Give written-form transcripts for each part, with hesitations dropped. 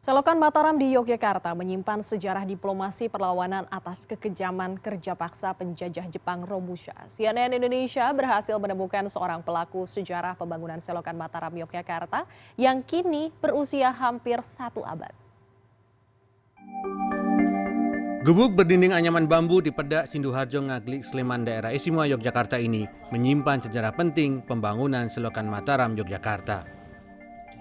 Selokan Mataram di Yogyakarta menyimpan sejarah diplomasi perlawanan atas kekejaman kerja paksa penjajah Jepang Romusha. CNN Indonesia berhasil menemukan seorang pelaku sejarah pembangunan Selokan Mataram Yogyakarta yang kini berusia hampir 1 abad. Gubuk berdinding anyaman bambu di Pedak, Sinduharjo, Ngaglik, Sleman, daerah istimewa Yogyakarta ini menyimpan sejarah penting pembangunan Selokan Mataram Yogyakarta.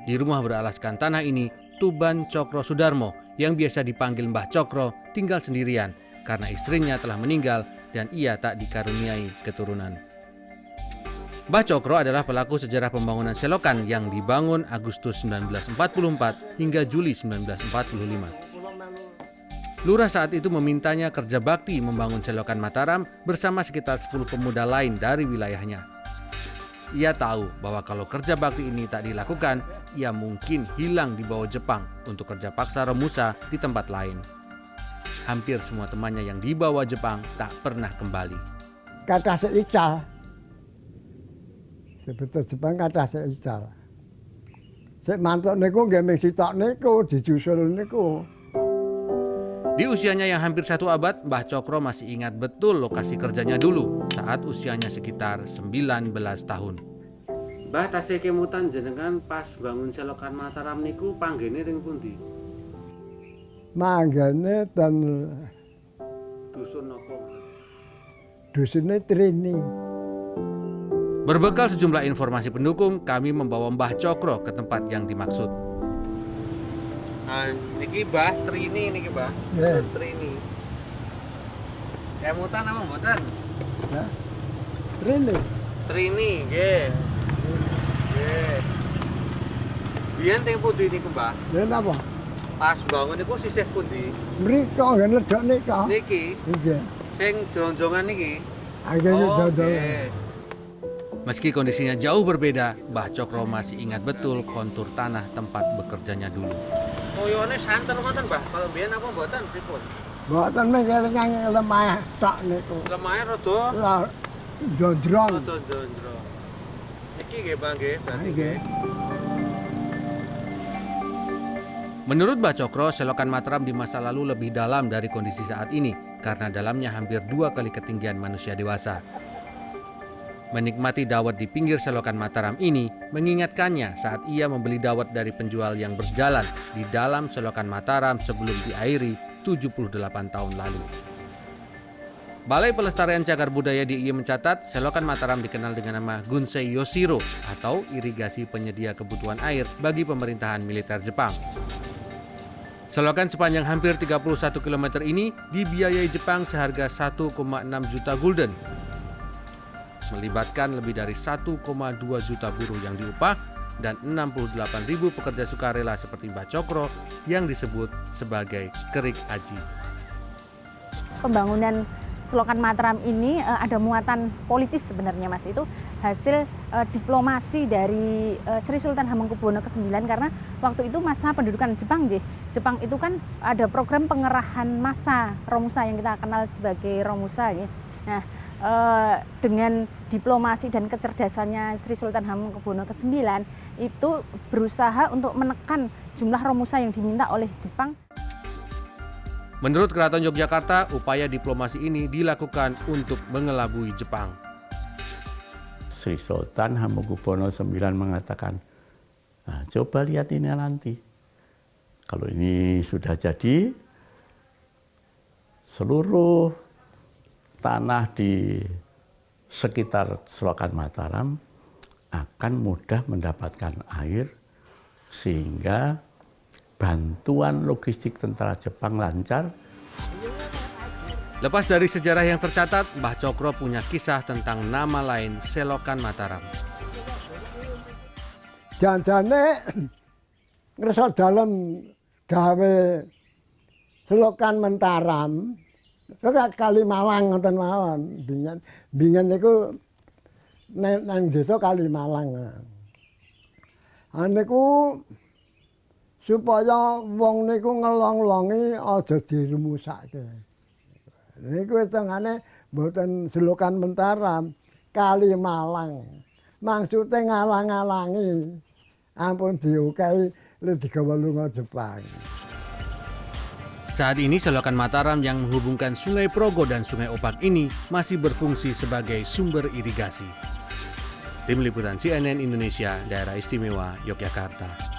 Di rumah beralaskan tanah ini, Tuban Cokro Sudarmo yang biasa dipanggil Mbah Cokro tinggal sendirian karena istrinya telah meninggal dan ia tak dikaruniai keturunan. Mbah Cokro adalah pelaku sejarah pembangunan selokan yang dibangun Agustus 1944 hingga Juli 1945. Lurah saat itu memintanya kerja bakti membangun selokan Mataram bersama sekitar 10 pemuda lain dari wilayahnya. Ia tahu bahwa kalau kerja bakti ini tak dilakukan, ia mungkin hilang di bawah Jepang untuk kerja paksa Romusha di tempat lain. Hampir semua temannya yang dibawa Jepang tak pernah kembali. Kata seical, sebetulnya Jepang kata seical. Sik mantuk niku nggih mung sitok niku dijusul niku. Di usianya yang hampir 1 abad, Mbah Cokro masih ingat betul lokasi kerjanya dulu saat usianya sekitar 19 tahun. Mbah tasih kemutan jenengan pas bangun selokan Mataram niku panggene ring pundi? Manggane ten Dusun napa? dusune Trini. Berbekal sejumlah informasi pendukung, kami membawa Mbah Cokro ke tempat yang dimaksud. Niki Mbah Trini niki Mbah. Yeah. Trini. Kemutan apa mboten? Nah, Trini. Trini nggih. Nggih. Biyen teng pundi niku Mbah? Lha napa? Pas bangun niku sisih pundi? Mriko nggih ledok nika. Niki Nggih. sing jonjongan niki. Akhirnya dodol. Nggih. Meski kondisinya jauh berbeda, Mbah Cokro masih ingat betul kontur tanah tempat bekerjanya dulu. Koyone santer ngoten, Mbah. Kalau biyen apa mboten pripun? Mboten mengelingan lemah tok niku. Lemahe rada Lah jondrong. jondro. Iki nggih, Mbah nggih, berarti Nggih. nggih. Menurut Mbah Cokro, selokan Mataram di masa lalu lebih dalam dari kondisi saat ini karena dalamnya hampir 2 kali ketinggian manusia dewasa. Menikmati dawet di pinggir selokan Mataram ini mengingatkannya saat ia membeli dawet dari penjual yang berjalan di dalam selokan Mataram sebelum diairi 78 tahun lalu. Balai Pelestarian Cagar Budaya DIY mencatat selokan Mataram dikenal dengan nama Gunsei Yoshiro atau irigasi penyedia kebutuhan air bagi pemerintahan militer Jepang. Selokan sepanjang hampir 31 km ini dibiayai Jepang seharga 1,6 juta gulden. Melibatkan lebih dari 1,2 juta buruh yang diupah dan 68.000 pekerja sukarela seperti Mbah Cokro yang disebut sebagai kerik aji. Pembangunan selokan Mataram ini ada muatan politis sebenarnya Mas, itu hasil diplomasi dari Sri Sultan Hamengkubuwono ke-9 karena waktu itu masa pendudukan Jepang Jepang itu kan ada program pengerahan massa Romusha yang kita kenal sebagai Romusha ya. Nah, dengan diplomasi dan kecerdasannya Sri Sultan Hamengkubuwono ke-9 itu berusaha untuk menekan jumlah Romusha yang diminta oleh Jepang. Menurut Keraton Yogyakarta, upaya diplomasi ini dilakukan untuk mengelabui Jepang. Sri Sultan Hamengkubuwono IX mengatakan, nah, coba lihat ini nanti. Kalau ini sudah jadi, seluruh tanah di sekitar selokan Mataram akan mudah mendapatkan air sehingga bantuan logistik tentara Jepang lancar. Lepas dari sejarah yang tercatat, Mbah Cokro punya kisah tentang nama lain selokan Mataram. Janjane ngresa dalem gawe selokan Mataram. Kalimalang ngoten mawon. Bingen niku nang desa Kalimalang. Niku supaya wong niku ngelong-longi aja dirumusake. Niku hitungane mboten selokan Mataram, Kalimalang. Maksude ngalang-alangi. Ampun diukai lek digawa lunga Jepang. Saat ini selokan Mataram yang menghubungkan Sungai Progo dan Sungai Opak ini masih berfungsi sebagai sumber irigasi. Tim Liputan CNN Indonesia, Daerah Istimewa Yogyakarta.